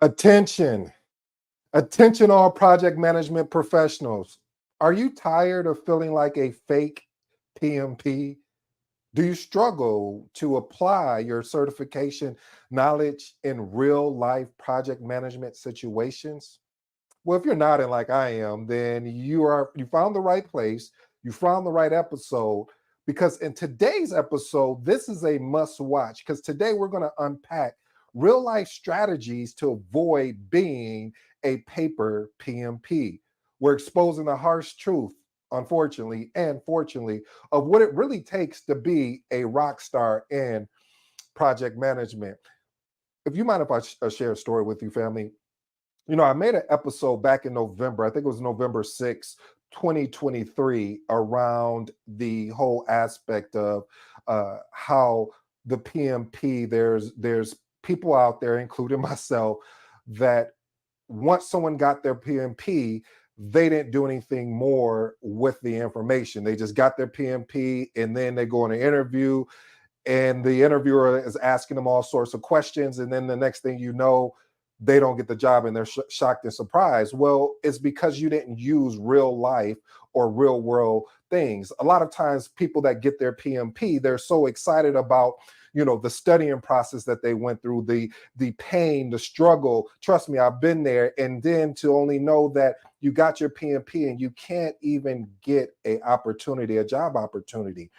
Attention, attention, all project management professionals. Are you tired of feeling like a fake PMP? Do you struggle to apply your certification knowledge in real life project management situations? Well, if you're nodding like I am, then you found the right place, you found the right episode, because in today's episode, this is a must watch, because today we're going to unpack real life strategies to avoid being a paper PMP. We're exposing the harsh truth, unfortunately and fortunately, of what it really takes to be a rock star in project management. If you mind if I share a story with you, family. I made an episode back in November. I think it was November 6th, 2023, around the whole aspect of how the PMP, there's people out there, including myself, that once someone got their PMP, they didn't do anything more with the information. They just got their PMP and then they go on an interview, and the interviewer is asking them all sorts of questions, and then the next thing you know, they don't get the job and they're shocked and surprised. Well, it's because you didn't use real life or real world things. A lot of times people that get their PMP, they're so excited about the studying process that they went through, the pain, the struggle. Trust me, I've been there. And then to only know that you got your PMP and you can't even get a job opportunity.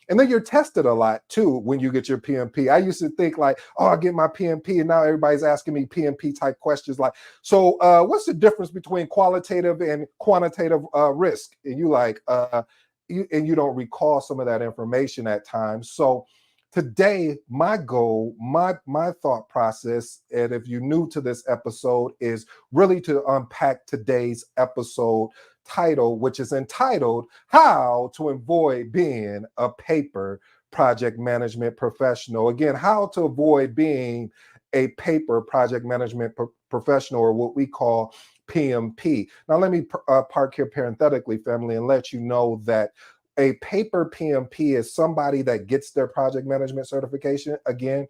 And then you're tested a lot too when you get your PMP. I used to think like, oh, I get my PMP, and now everybody's asking me PMP type questions like, so what's the difference between qualitative and quantitative risk? And you don't recall some of that information at times. So today, my goal, my thought process, and if you're new to this episode, is really to unpack today's episode title, which is entitled How to Avoid Being a Paper Project Management Professional. Again, how to avoid being a paper project management professional, or what we call PMP. Now, let me park here parenthetically, family, and let you know that a paper PMP is somebody that gets their project management certification, again,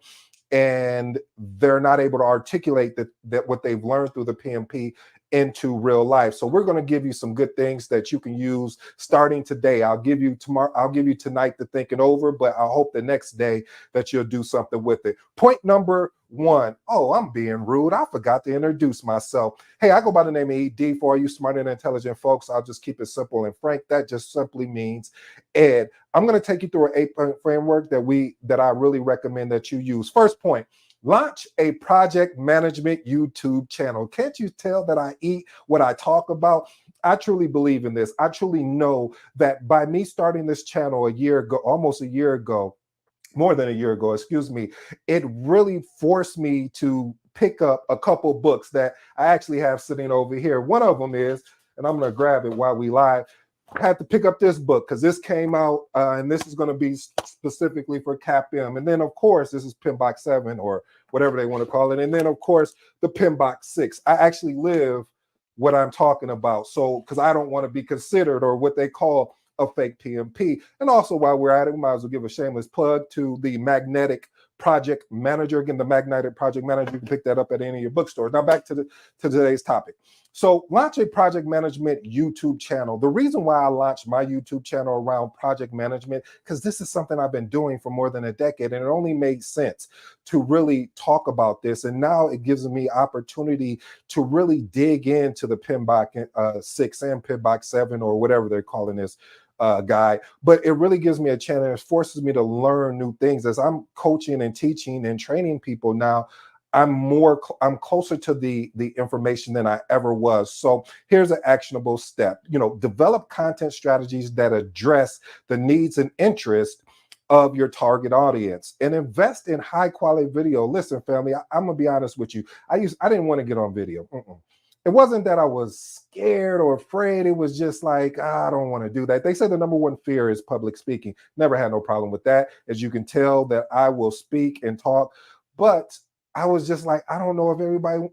and they're not able to articulate that what they've learned through the PMP into real life. So we're going to give you some good things that you can use starting today. I'll give you tomorrow, I'll give you tonight to think it over, but I hope the next day that you'll do something with it. Point number one. Oh, I'm being rude. I forgot to introduce myself. Hey, I go by the name of ED. For all you smart and intelligent folks, I'll just keep it simple and frank. That just simply means Ed. I'm going to take you through an 8-point framework that I really recommend that you use. First point: launch a project management YouTube channel. Can't you tell that I eat what I talk about? I truly believe in this. I truly know that by me starting this channel almost a year ago, more than a year ago, excuse me, it really forced me to pick up a couple books that I actually have sitting over here. One of them is, and I'm going to grab it while we live, I had to pick up this book because this came out, and this is going to be specifically for CAPM. And then, of course, this is PMBOK 7 or whatever they want to call it. And then, of course, the PMBOK 6. I actually live what I'm talking about. So, because I don't want to be considered or what they call a fake PMP. And also, while we're at it, we might as well give a shameless plug to the Magnetic Project Manager. Again, the Magnetic Project Manager, you can pick that up at any of your bookstores. Now back to today's topic. So launch a project management YouTube channel. The reason why I launched my YouTube channel around project management, because this is something I've been doing for more than a decade, and it only made sense to really talk about this. And now it gives me opportunity to really dig into the PMBOK 6 and PMBOK 7, or whatever they're calling this guy. But it really gives me a chance, and it forces me to learn new things as I'm coaching and teaching and training people now. I'm closer to the information than I ever was. So here's an actionable step. Develop content strategies that address the needs and interests of your target audience, and invest in high quality video. Listen, family, I'm gonna be honest with you. I didn't want to get on video. It wasn't that I was scared or afraid. It was just like, I don't want to do that. They say the number one fear is public speaking. Never had no problem with that. As you can tell, that I will speak and talk, but I was just like, I don't know if everybody,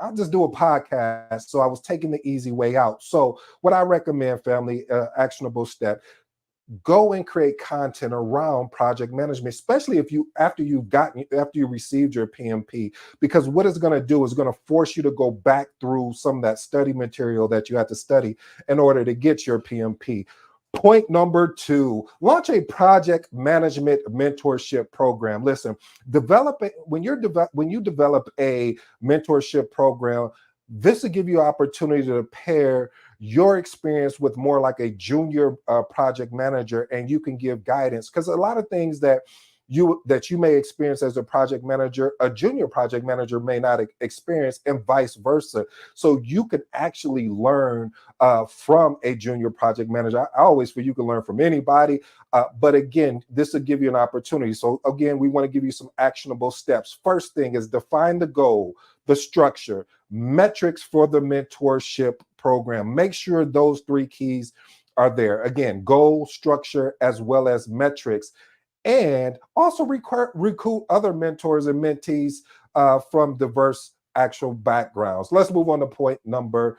I'll just do a podcast. So I was taking the easy way out. So what I recommend, family, actionable step: go and create content around project management, especially if you after you received your PMP, because what it's going to do is going to force you to go back through some of that study material that you had to study in order to get your PMP. Point number two, launch a project management mentorship program. Listen, develop it when you develop a mentorship program. This will give you opportunity to pair your experience with more like a junior project manager, and you can give guidance, because a lot of things that you may experience as a project manager, a junior project manager may not experience, and vice versa. So you can actually learn from a junior project manager. I always feel you can learn from anybody, but again, this will give you an opportunity. So again, we want to give you some actionable steps. First thing is define the goal, the structure, metrics for the mentorship program. Make sure those three keys are there. Again, goal, structure, as well as metrics. And also recruit other mentors and mentees from diverse actual backgrounds. Let's move on to point number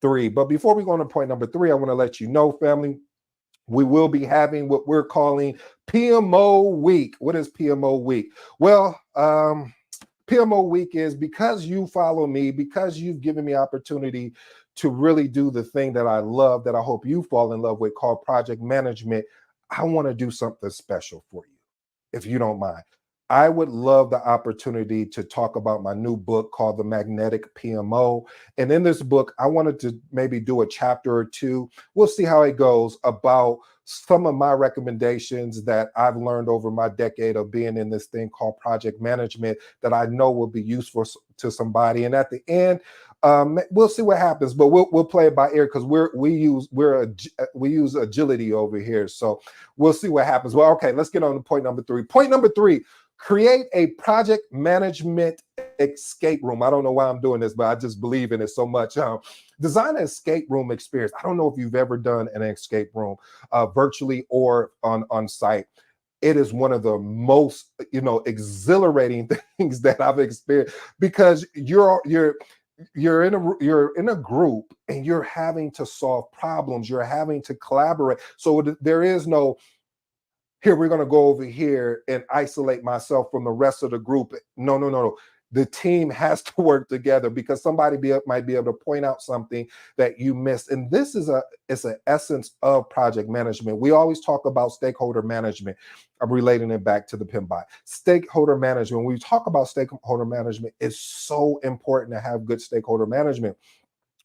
three. But before we go on to point number three, I want to let you know, family, we will be having what we're calling PMO Week. What is PMO Week? Well, PMO Week is because you follow me, because you've given me opportunity to really do the thing that I love, that I hope you fall in love with, called project management. I want to do something special for you, if you don't mind. I would love the opportunity to talk about my new book called The Magnetic PMO. And in this book, I wanted to maybe do a chapter or two. We'll see how it goes, about some of my recommendations that I've learned over my decade of being in this thing called project management that I know will be useful to somebody. And at the end, we'll see what happens, but we'll play it by ear, because we use agility over here. So we'll see what happens. Well, okay, let's get on to point number three. Point number three, create a project management escape room. I don't know why I'm doing this, but I just believe in it so much. Design an escape room experience. I don't know if you've ever done an escape room virtually or on site. It is one of the most exhilarating things that I've experienced, because you're in a group and you're having to solve problems, you're having to collaborate. So there is no, here, we're going to go over here and isolate myself from the rest of the group. No, no, no, no. The team has to work together, because somebody might be able to point out something that you missed. And this is it's an essence of project management. We always talk about stakeholder management. I'm relating it back to the PMBOK. Stakeholder management. When we talk about stakeholder management, it's so important to have good stakeholder management.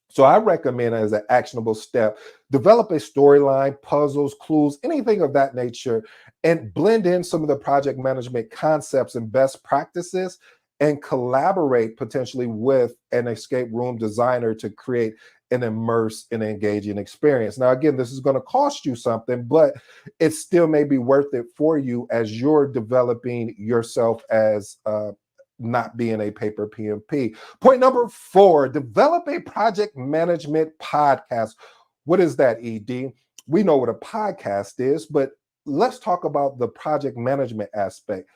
So I recommend, as an actionable step, develop a storyline, puzzles, clues, anything of that nature, and blend in some of the project management concepts and best practices, and collaborate potentially with an escape room designer to create an immersive and engaging experience. Now, again, this is going to cost you something, but it still may be worth it for you as you're developing yourself as not being a paper PMP. Point number four, develop a project management podcast. What is that, ED? We know what a podcast is, but let's talk about the project management aspect.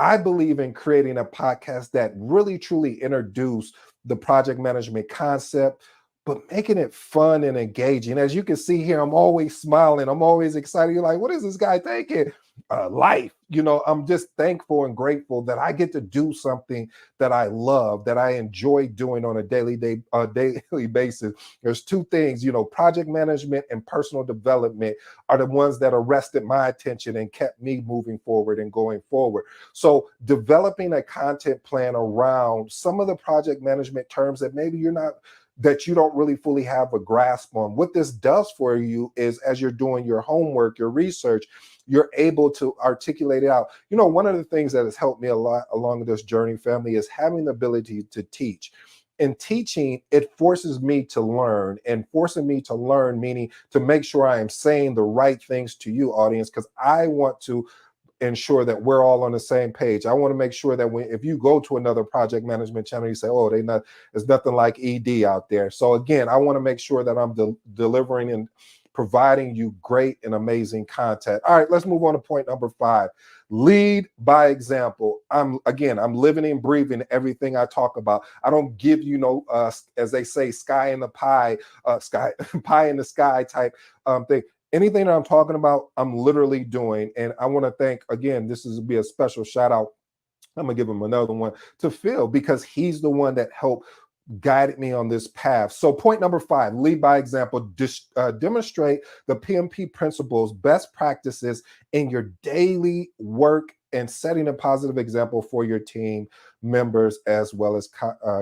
I believe in creating a podcast that really truly introduce the project management concept, but making it fun and engaging. As you can see here, I'm always smiling. I'm always excited. You're like, what is this guy thinking? Life. I'm just thankful and grateful that I get to do something that I love, that I enjoy doing on a daily basis. There's two things, project management and personal development are the ones that arrested my attention and kept me moving forward and going forward. So developing a content plan around some of the project management terms that you don't really fully have a grasp on. What this does for you is, as you're doing your homework, your research, you're able to articulate it out. One of the things that has helped me a lot along this journey, family, is having the ability to teach. In teaching, it forces me to learn, and forcing me to learn, meaning to make sure I am saying the right things to you, audience, because I want to ensure that we're all on the same page. I want to make sure that if you go to another project management channel, you say, oh, there's nothing like ED out there. So again, I want to make sure that I'm delivering and providing you great and amazing content. All right, let's move on to point number five. Lead by example. I'm living and breathing everything I talk about. I don't give you as they say, sky in the pie, pie in the sky type thing. Anything that I'm talking about, I'm literally doing. And I want to thank, again, this is be a special shout out. I'm gonna give him another one to Phil, because he's the one that helped guided me on this path. So point number 5, lead by example. Demonstrate the PMP principles, best practices in your daily work, and setting a positive example for your team members as well as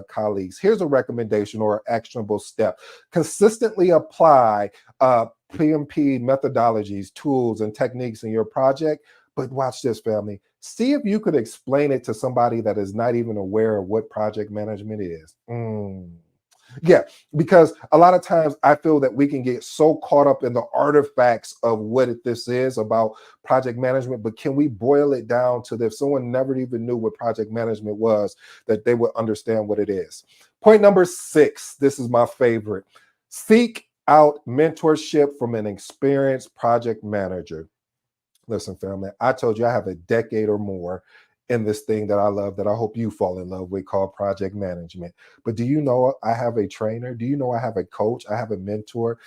colleagues. Here's a recommendation or actionable step. Consistently apply PMP methodologies, tools, and techniques in your project. But watch this, family. See if you could explain it to somebody that is not even aware of what project management is. Yeah, because a lot of times I feel that we can get so caught up in the artifacts of what this is about project management, but can we boil it down to that if someone never even knew what project management was, that they would understand what it is? Point number 6, this is my favorite. Seek out mentorship from an experienced project manager. Listen, family, I told you I have a decade or more in this thing that I love, that I hope you fall in love with, called project management. But do you know I have a trainer? Do you know I have a coach? I have a mentor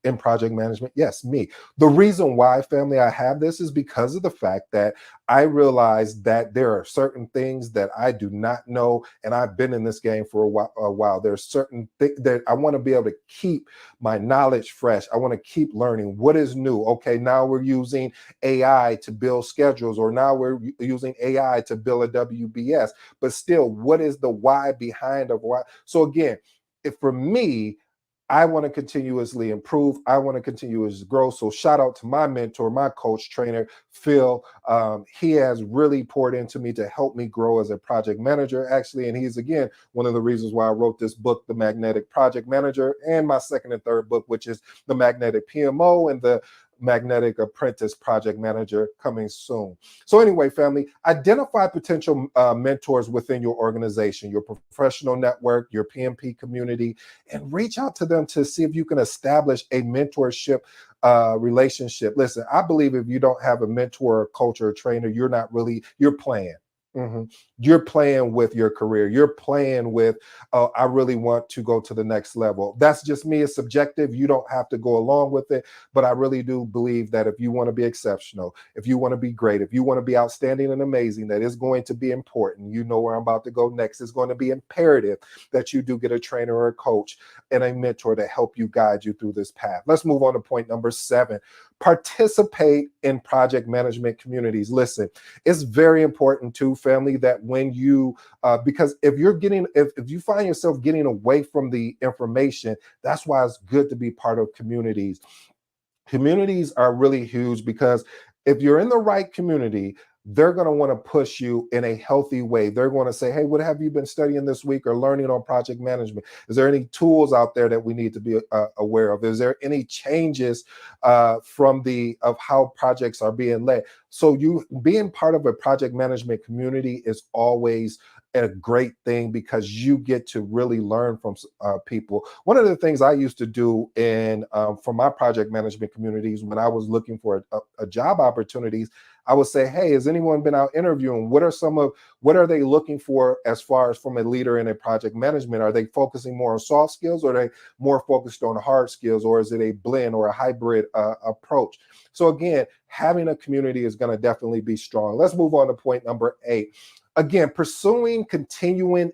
in project management? Yes, me. The reason why, family, I have this is because of the fact that I realized that there are certain things that I do not know, and I've been in this game for a while. There's certain things that I want to be able to keep my knowledge fresh. I want to keep learning what is new. Okay, now we're using AI to build schedules, or now we're using AI to build a WBS, but still, what is the why behind of why? So again, if for me, I want to continuously improve. I want to continuously grow. So shout out to my mentor, my coach, trainer, Phil. He has really poured into me to help me grow as a project manager, actually. And he's, again, one of the reasons why I wrote this book, The Magnetic Project Manager, and my second and third book, which is The Magnetic PMO and The Magnetic Apprentice Project Manager, coming soon. So anyway, family, identify potential mentors within your organization, your professional network, your PMP community, and reach out to them to see if you can establish a mentorship relationship. Listen, I believe if you don't have a mentor, or coach, or a trainer, you're playing. You're playing with your career. You're playing with, I really want to go to the next level. That's just me. It's subjective. You don't have to go along with it. But I really do believe that if you want to be exceptional, if you want to be great, if you want to be outstanding and amazing, that is going to be important. You know where I'm about to go next. It's going to be imperative that you do get a trainer or a coach and a mentor to help you, guide you through this path. Let's move on to point number 7. Participate in project management communities. Listen, it's very important too, family, that when you because if you find yourself getting away from the information, that's why it's good to be part of communities. Communities are really huge, because if you're in the right community, they're going to want to push you in a healthy way. They're going to say, hey, what have you been studying this week or learning on project management? Is there any tools out there that we need to be aware of? Is there any changes of how projects are being led? So you being part of a project management community is always a great thing, because you get to really learn from people. One of the things I used to do for my project management communities, when I was looking for a job opportunities, I would say, hey, has anyone been out interviewing? What are they looking for as far as from a leader in a project management? Are they focusing more on soft skills, or are they more focused on hard skills, or is it a blend or a hybrid approach? So again, having a community is going to definitely be strong. Let's move on to point number 8. Again, pursuing continuing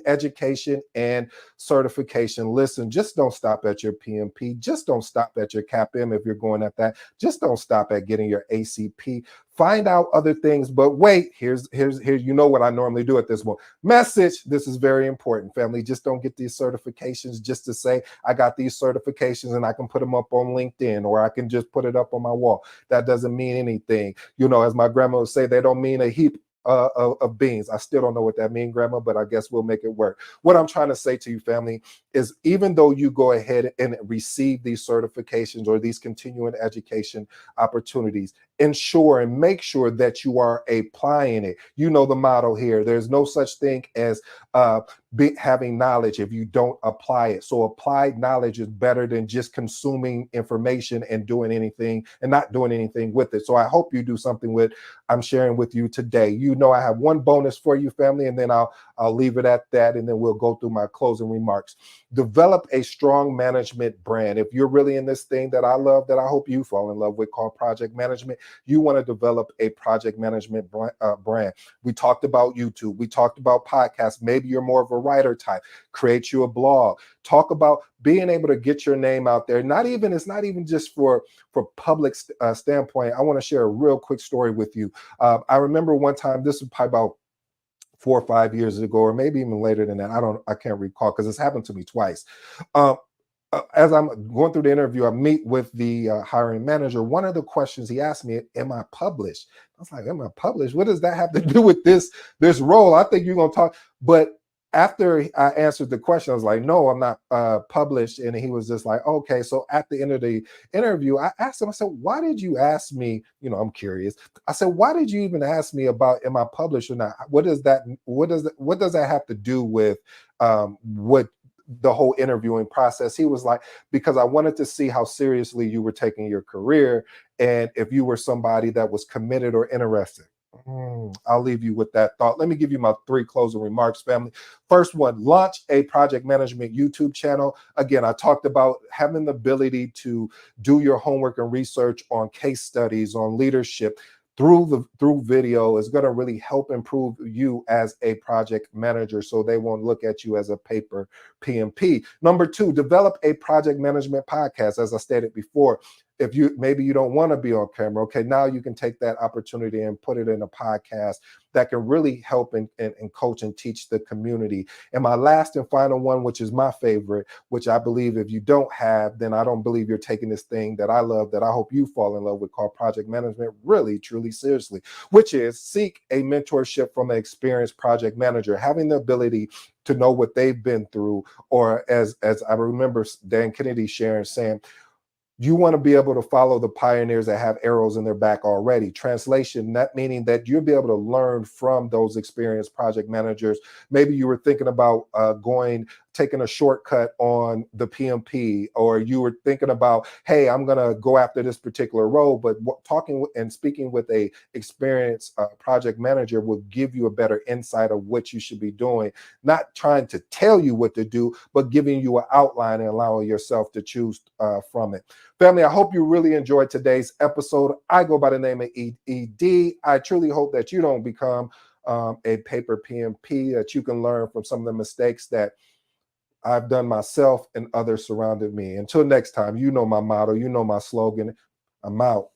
education and certification. Listen, just don't stop at your PMP. Just don't stop at your CAPM if you're going at that. Just don't stop at getting your ACP. Find out other things, but wait, here's you know what I normally do at this point. Message, this is very important, family. Just don't get these certifications just to say I got these certifications and I can put them up on LinkedIn, or I can just put it up on my wall. That doesn't mean anything. You know, as my grandma would say, they don't mean a heap of beans. I still don't know what that means, Grandma, but I guess we'll make it work. What I'm trying to say to you, family, is even though you go ahead and receive these certifications or these continuing education opportunities, ensure and make sure that you are applying it. You know the motto here: there's no such thing as having knowledge if you don't apply it. So applied knowledge is better than just consuming information and doing anything and not doing anything with it. So I hope you do something with I'm sharing with you today. You know, I have one bonus for you, family, and then I'll leave it at that, and then we'll go through my closing remarks. Develop a strong management brand. If you're really in this thing that I love, that I hope you fall in love with, called project management, you want to develop a project management brand. We talked about YouTube. We talked about podcasts. Maybe you're more of a writer type. Create you a blog. Talk about being able to get your name out there. It's not even just for public standpoint. I want to share a real quick story with you. I remember one time, this was probably about 4 or 5 years ago, or maybe even later than that. I can't recall, because it's happened to me twice. Um, as I'm going through the interview, I meet with the hiring manager. One of the questions he asked me, "Am I published?" I was like, "Am I published? What does that have to do with this role? I think you're gonna talk." But after I answered the question, I was like, "No, I'm not published." And he was just like, "Okay." So at the end of the interview, I asked him. I said, "Why did you ask me?" You know, I'm curious. I said, "Why did you even ask me about am I published or not? What does that? What does that have to do with what?" The whole interviewing process. He was like, "Because I wanted to see how seriously you were taking your career and if you were somebody that was committed or interested." I'll leave you with that thought. Let me give you my 3 closing remarks, family. First one: launch a project management YouTube channel. Again, I talked about having the ability to do your homework and research on case studies, on leadership, through video is going to really help improve you as a project manager, so they won't look at you as a paper PMP. Number 2, develop a project management podcast. As I stated before, if maybe you don't want to be on camera, okay, now you can take that opportunity and put it in a podcast that can really help and coach and teach the community. And my last and final one, which is my favorite, which I believe if you don't have, then I don't believe you're taking this thing that I love, that I hope you fall in love with, called project management, really, truly seriously, which is seek a mentorship from an experienced project manager, having the ability to know what they've been through, or as I remember Dan Kennedy sharing, saying, you want to be able to follow the pioneers that have arrows in their back already. Translation, that meaning that you'll be able to learn from those experienced project managers. Maybe you were thinking about taking a shortcut on the PMP, or you were thinking about, hey, I'm going to go after this particular role, but talking and speaking with a experienced project manager will give you a better insight of what you should be doing, not trying to tell you what to do, but giving you an outline and allowing yourself to choose from it. Family, I hope you really enjoyed today's episode. I go by the name of ED. I truly hope that you don't become a paper PMP, that you can learn from some of the mistakes that I've done myself and others surrounded me. Until next time, you know my motto, you know my slogan. I'm out.